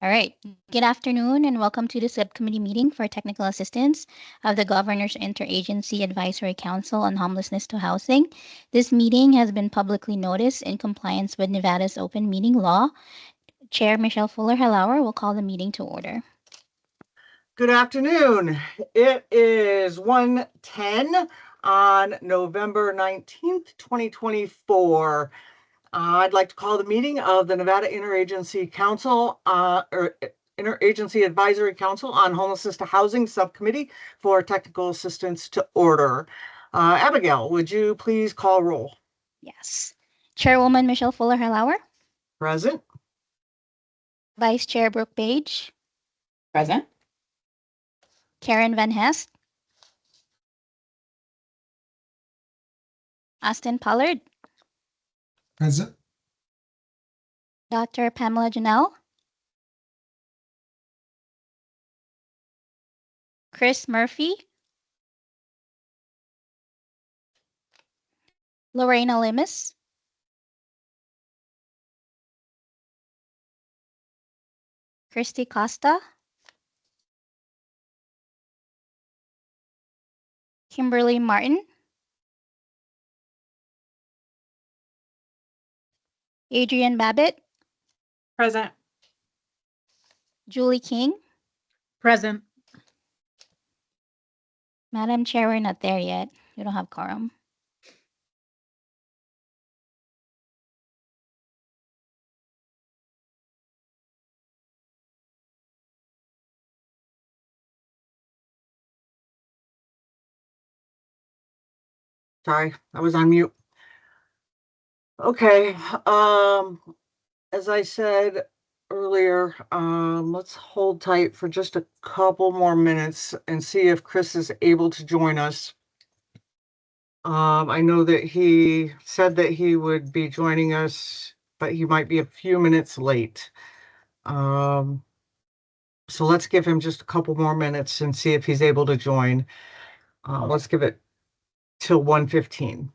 All right. Good afternoon and welcome to the subcommittee meeting for technical assistance of the Governor's Interagency Advisory Council on Homelessness to Housing. This meeting has been publicly noticed in compliance with Nevada's open meeting law. Chair Michelle Fuller-Halauer will call the meeting to order. Good afternoon. It is 1:10 on November 19th, 2024. I'd like to call the meeting of the Nevada Interagency Council, or Interagency Advisory Council on Homelessness to Housing Subcommittee for Technical Assistance to order. Abigail, would you please call roll? Yes. Chairwoman Michelle Fuller-Halauer. Present. Vice Chair Brooke Page. Present. Karen Van Hest. Austin Pollard. Present. Dr. Pamela Janelle. Chris Murphy. Lorena Limis. Christy Costa. Kimberly Martin. Adrian Babbitt. Present. Julie King. Present. Madam Chair, we're not there yet. You don't have quorum. Sorry, I was on mute. Okay, as I said earlier, let's hold tight for just a couple more minutes and see if Chris is able to join us. I know that he said that he would be joining us, but he might be a few minutes late. So let's give him just a couple more minutes and see if he's able to join. Let's give it till 1:15.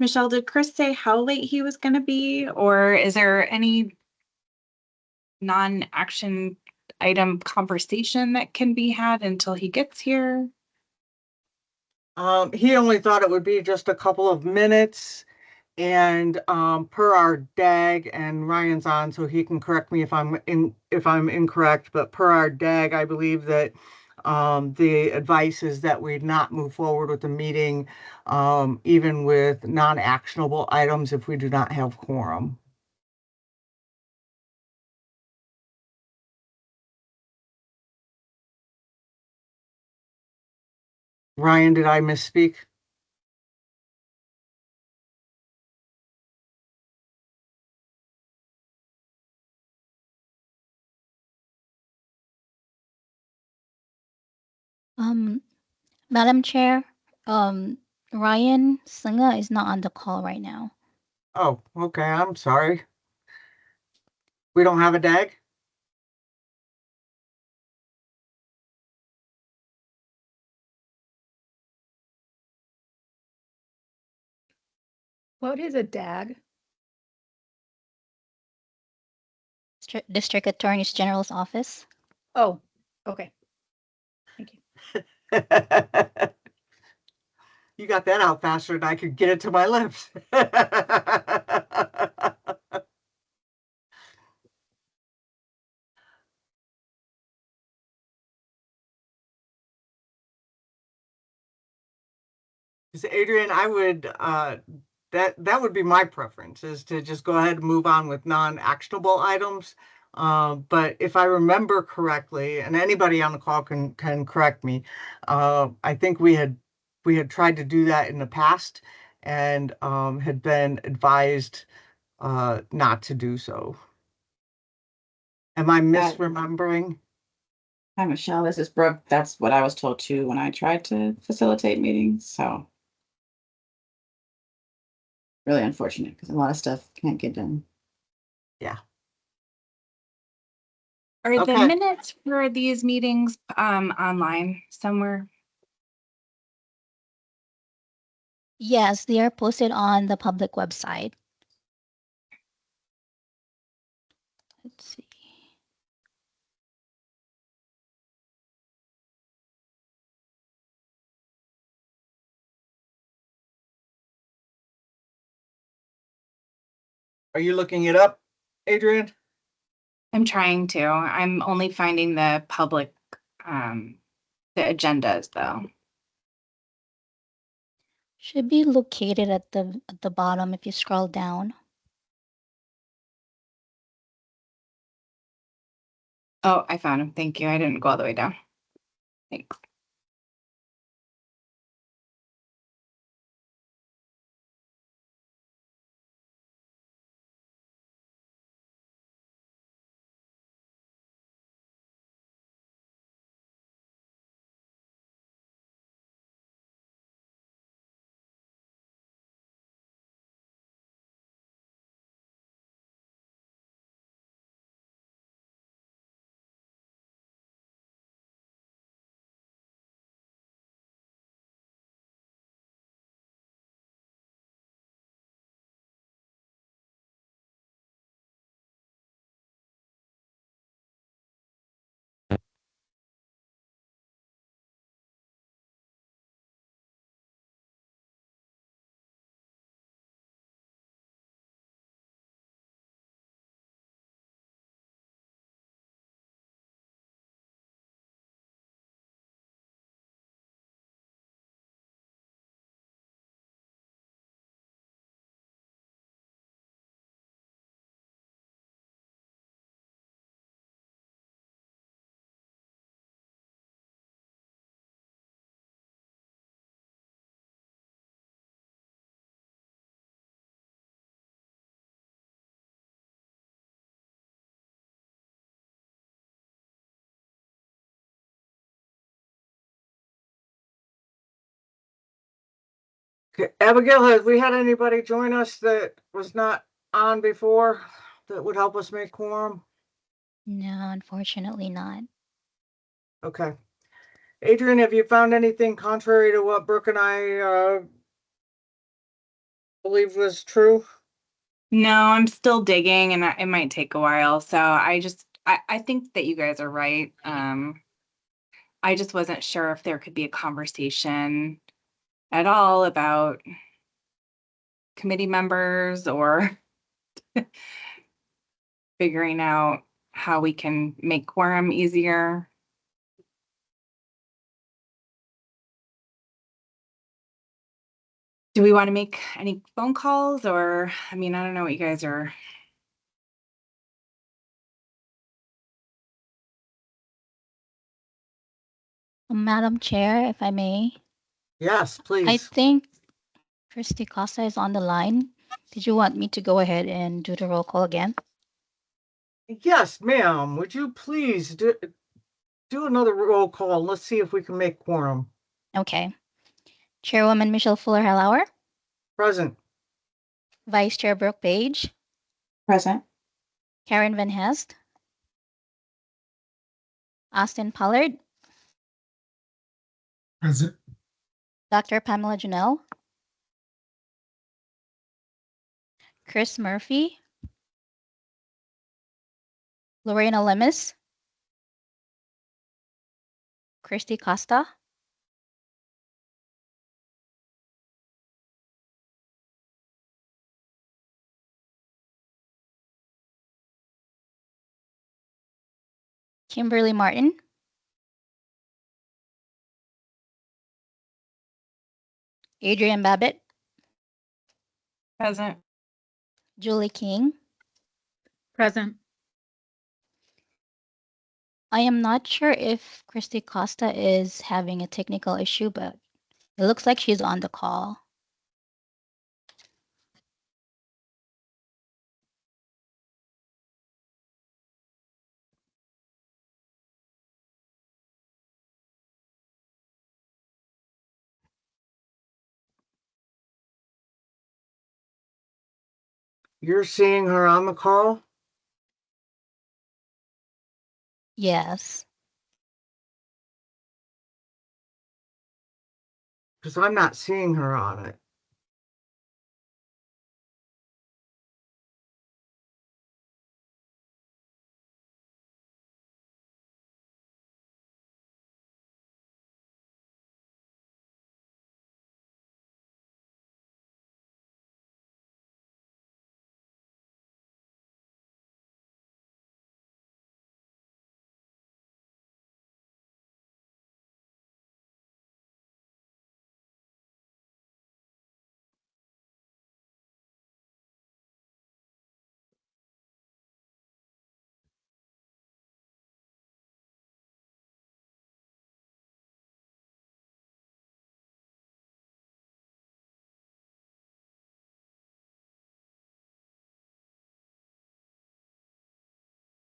Michelle, did Chris say how late he was going to be, or is there any non-action item conversation that can be had until he gets here? He only thought it would be just a couple of minutes, and per our DAG, and Ryan's on, so he can correct me if I'm incorrect, but per our DAG, I believe that the advice is that we not move forward with the meeting, even with non-actionable items if we do not have quorum. Ryan, did I misspeak? Madam Chair, Ryan Slinga is not on the call right now. Oh, okay, I'm sorry. We don't have a DAG? What is a DAG? District Attorney General's office. Oh, okay. Thank you. You got that out faster than I could get it to my lips. Adrian, I would that would be my preference, is to just go ahead and move on with non-actionable items. But if I remember correctly, and anybody on the call can correct me, I think we had tried to do that in the past, and had been advised not to do so. Am I misremembering? Hi, Michelle. This is Brooke. That's what I was told too when I tried to facilitate meetings. So really unfortunate because a lot of stuff can't get done. Yeah. Are the Okay. minutes for these meetings online somewhere? Yes, they are posted on the public website. Let's see. Are you looking it up, Adrian? I'm trying to. I'm only finding the public, the agendas though. Should be located at the bottom if you scroll down. Oh, I found them. Thank you. I didn't go all the way down. Thanks. Okay. Abigail, have we had anybody join us that was not on before that would help us make quorum? No, unfortunately not. Okay. Adrian, have you found anything contrary to what Brooke and I believe was true? No, I'm still digging and it might take a while. So I just I think that you guys are right. I just wasn't sure if there could be a conversation at all about committee members or figuring out how we can make quorum easier. Do we want to make any phone calls, or, I mean, I don't know what you guys are. Madam Chair, if I may, Yes, I please. think Christy Costa is on the line. Did you want me to go ahead and do the roll call again? Yes, ma'am. Would you please do another roll call? Let's see if we can make quorum. Okay. Chairwoman Michelle Fuller-Hallauer, Present. Vice Chair Brooke Page, Present. Karen Van Hest, Austin Pollard, Present. Dr. Pamela Janelle, Chris Murphy, Lorena Lemus, Christy Costa, Kimberly Martin, Adrian Babbitt, Present. Julie King. Present. I am not sure if Christy Costa is having a technical issue, but it looks like she's on the call. You're seeing her on the call? Yes. Because I'm not seeing her on it.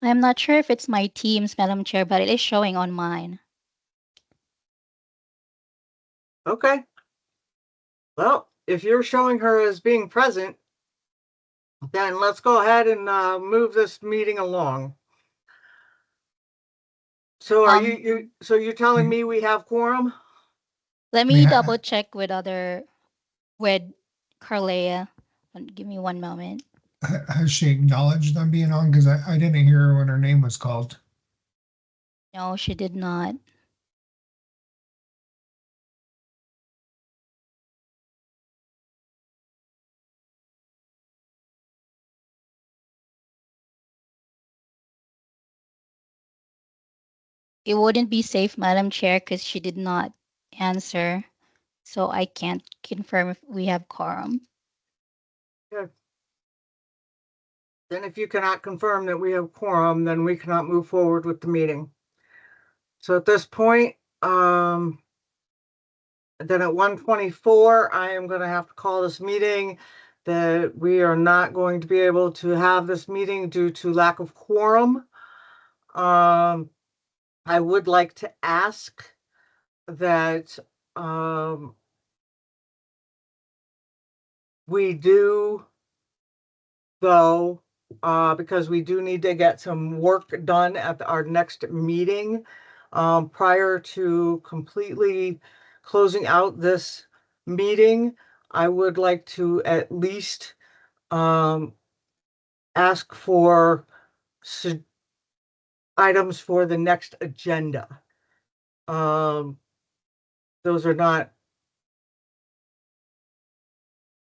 I'm not sure if it's my Teams, Madam Chair, but it is showing on mine. Okay. Well, if you're showing her as being present, then let's go ahead and move this meeting along. So are so you're telling me we have quorum? Let mean, me I- double check with Carlea. Give me one moment. Has she acknowledged I'm being on? Because I didn't hear her when her name was called. No, she did not. It wouldn't be safe, Madam Chair, because she did not answer. So I can't confirm if we have quorum. Okay. Then if you cannot confirm that we have quorum, then we cannot move forward with the meeting. So at this point, then at 1:24, I am going to have to call this meeting that we are not going to be able to have this meeting due to lack of quorum. I would like to ask that we do, though, because we do need to get some work done at our next meeting prior to completely closing out this meeting. I would like to at least ask for items for the next agenda. Those are not,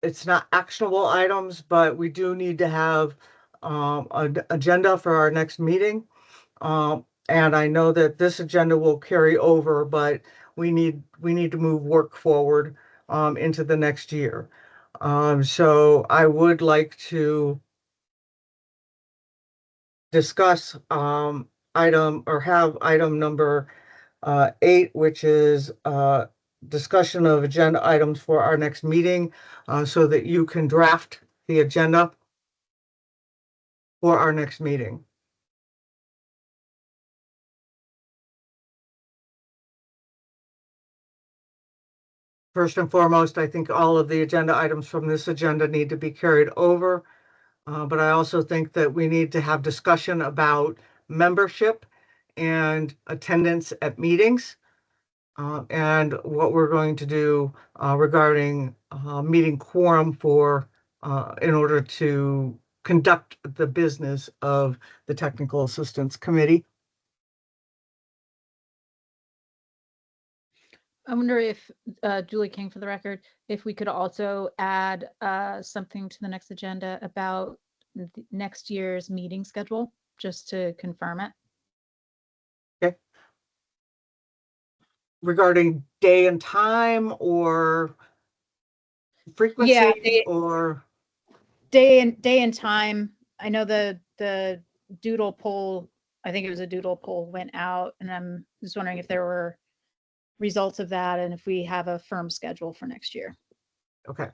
it's not actionable items, but we do need to have an agenda for our next meeting. And I know that this agenda will carry over, but we need to move work forward into the next year. So I would like to discuss item number 8, which is discussion of agenda items for our next meeting, so that you can draft the agenda for our next meeting. First and foremost, I think all of the agenda items from this agenda need to be carried over. But I also think that we need to have discussion about membership and attendance at meetings, and what we're going to do regarding meeting quorum for in order to conduct the business of the Technical Assistance Committee. I wonder if, Julie King for the record, if we could also add something to the next agenda about next year's meeting schedule, just to confirm it. Okay. Regarding day and time or frequency or day and time. I know the doodle poll, I think it was a doodle poll, went out, and I'm just wondering if there were results of that and if we have a firm schedule for next year. okay.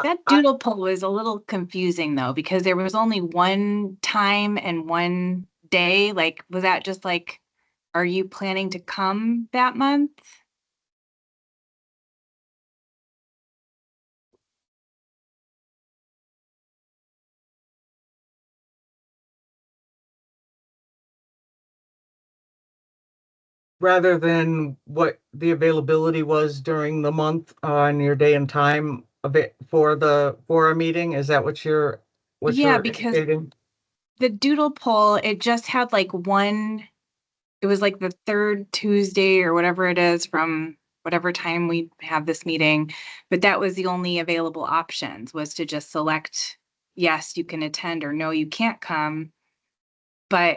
That doodle poll was a little confusing though, because there was only one time and one day. Like, was that just like, are you planning to come that month? Rather than what the availability was during the month on your day and time of it for a meeting, is that what you're Because indicating? the doodle poll, it just had like one, it was like the third Tuesday or whatever it is from whatever time we have this meeting, but that was the only available options, was to just select yes, you can attend, or no, you can't come. But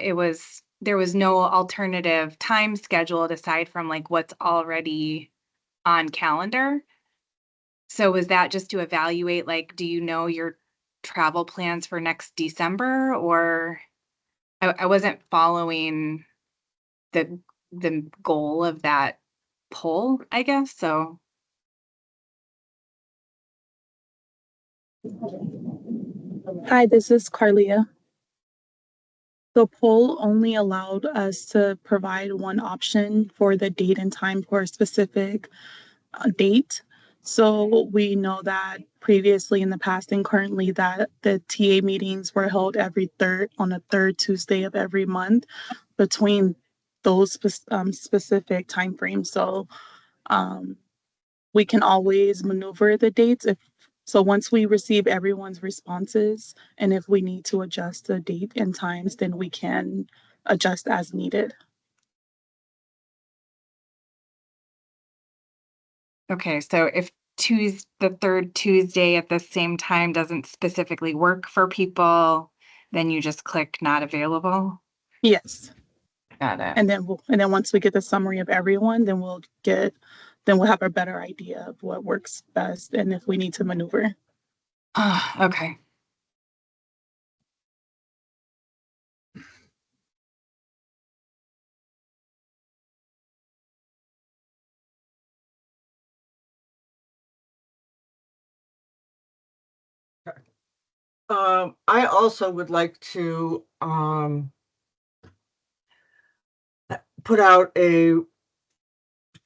there was no alternative time scheduled aside from like what's already on calendar. So was that just to evaluate, like, do you know your travel plans for next December? Or I wasn't following the goal of that poll, I guess. So Hi, this is Carlia. The poll only allowed us to provide one option for the date and time for a specific date. So we know that previously in the past and currently that the TA meetings were held on the third Tuesday of every month between those specific timeframes. So we can always maneuver the dates so once we receive everyone's responses, and if we need to adjust the date and times, then we can adjust as needed. okay, so if the third Tuesday at the same time doesn't specifically work for people, then you just click not available. Yes. Got it. And then once we get the summary of everyone, then we'll have a better idea of what works best and if we need to maneuver. Okay. I also would like to put out a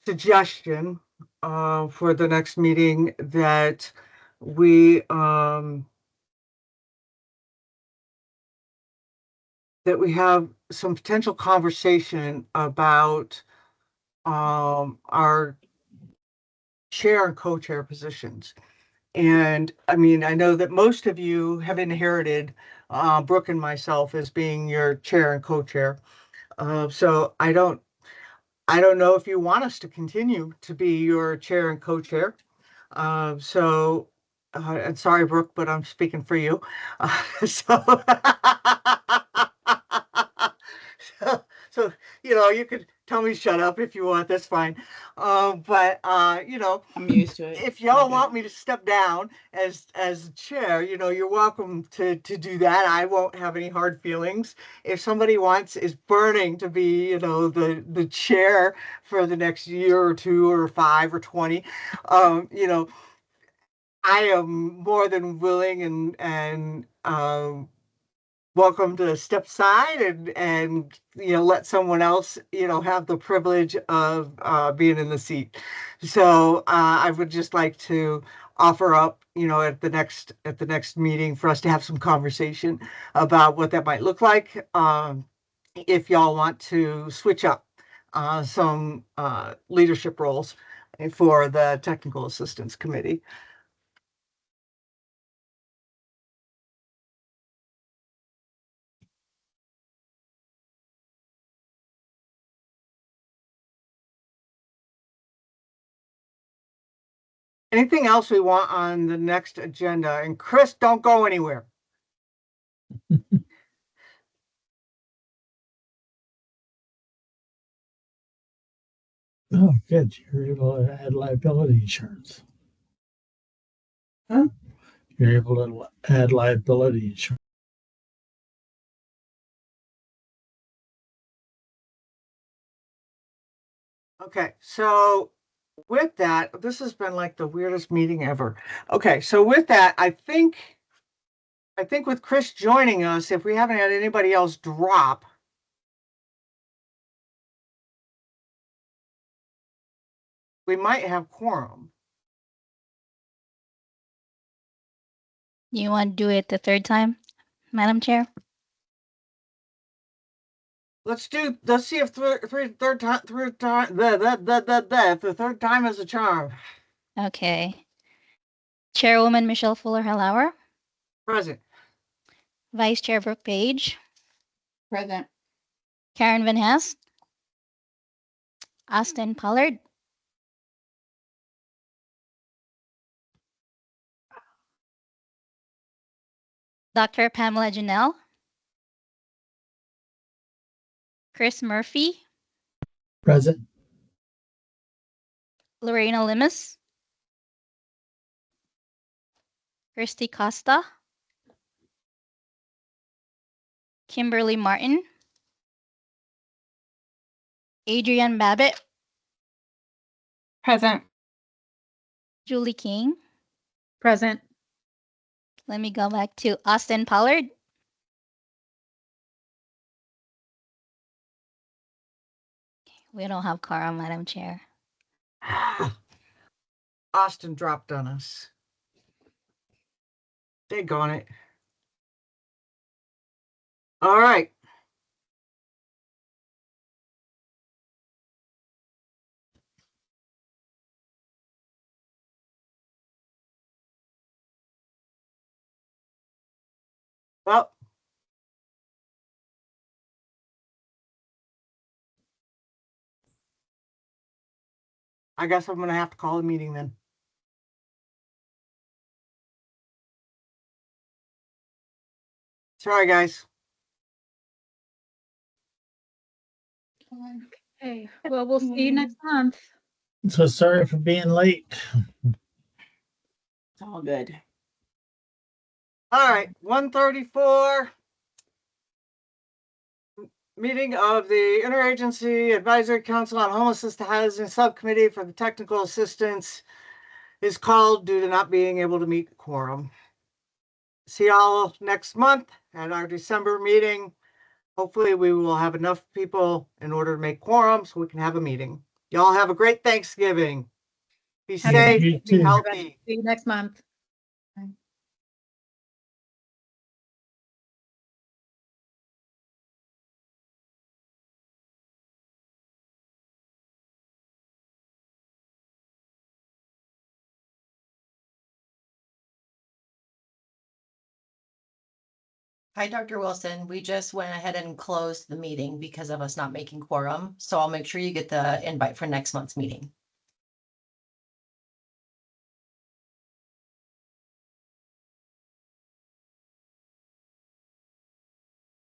suggestion for the next meeting that we have some potential conversation about our chair and co-chair positions. And I mean, I know that most of you have inherited Brooke and myself as being your chair and co-chair. So I don't know if you want us to continue to be your chair and co-chair. And sorry, Brooke, but I'm speaking for you. So, so, you could tell me shut up if you want. That's fine. But I'm used to it. if y'all Okay. want me to step down as chair, you're welcome to do that. I won't have any hard feelings. If somebody is burning to be, the chair for the next year or two or 5 or 20, I am more than willing and welcome to step aside and let someone else have the privilege of being in the seat. So I would just like to offer up at the next meeting for us to have some conversation about what that might look like, if y'all want to switch up some leadership roles for the Technical Assistance Committee. Anything else we want on the next agenda? And Chris, don't go anywhere. Oh, good. You're able to add liability insurance. Huh? You're able to add liability insurance. Okay, so with that, this has been like the weirdest meeting ever. Okay, so with that, I think with Chris joining us, if we haven't had anybody else drop, we might have quorum. You want to do it the third time, Madam Chair? Let's see if third time, if the third time is a charm. Okay. Chairwoman Michelle Fuller-Halauer, Present. Vice Chair Brooke Page, Present. Karen Van Hest, Austin Pollard, Dr. Pamela Janelle, Chris Murphy, Present. Lorena Limis, Christy Costa, Kimberly Martin, Adrienne Babbitt, Present. Julie King. Present. Let me go back to Austin Pollard. We don't have quorum, Madam Chair. Austin dropped on us. Daggone it. All right. Well, I guess I'm going to have to call a meeting then. Sorry, guys. Okay, well, we'll see you next month. So sorry for being late. It's all good. All right, 1:34. Meeting of the Interagency Advisory Council on Homelessness to Housing Subcommittee for the Technical Assistance is called due to not being able to meet quorum. See y'all next month at our December meeting. Hopefully we will have enough people in order to make quorum so we can have a meeting. Y'all have a great Thanksgiving. Be Happy safe, You be too. healthy. See you next month. Hi, Dr. Wilson. We just went ahead and closed the meeting because of us not making quorum. So I'll make sure you get the invite for next month's meeting.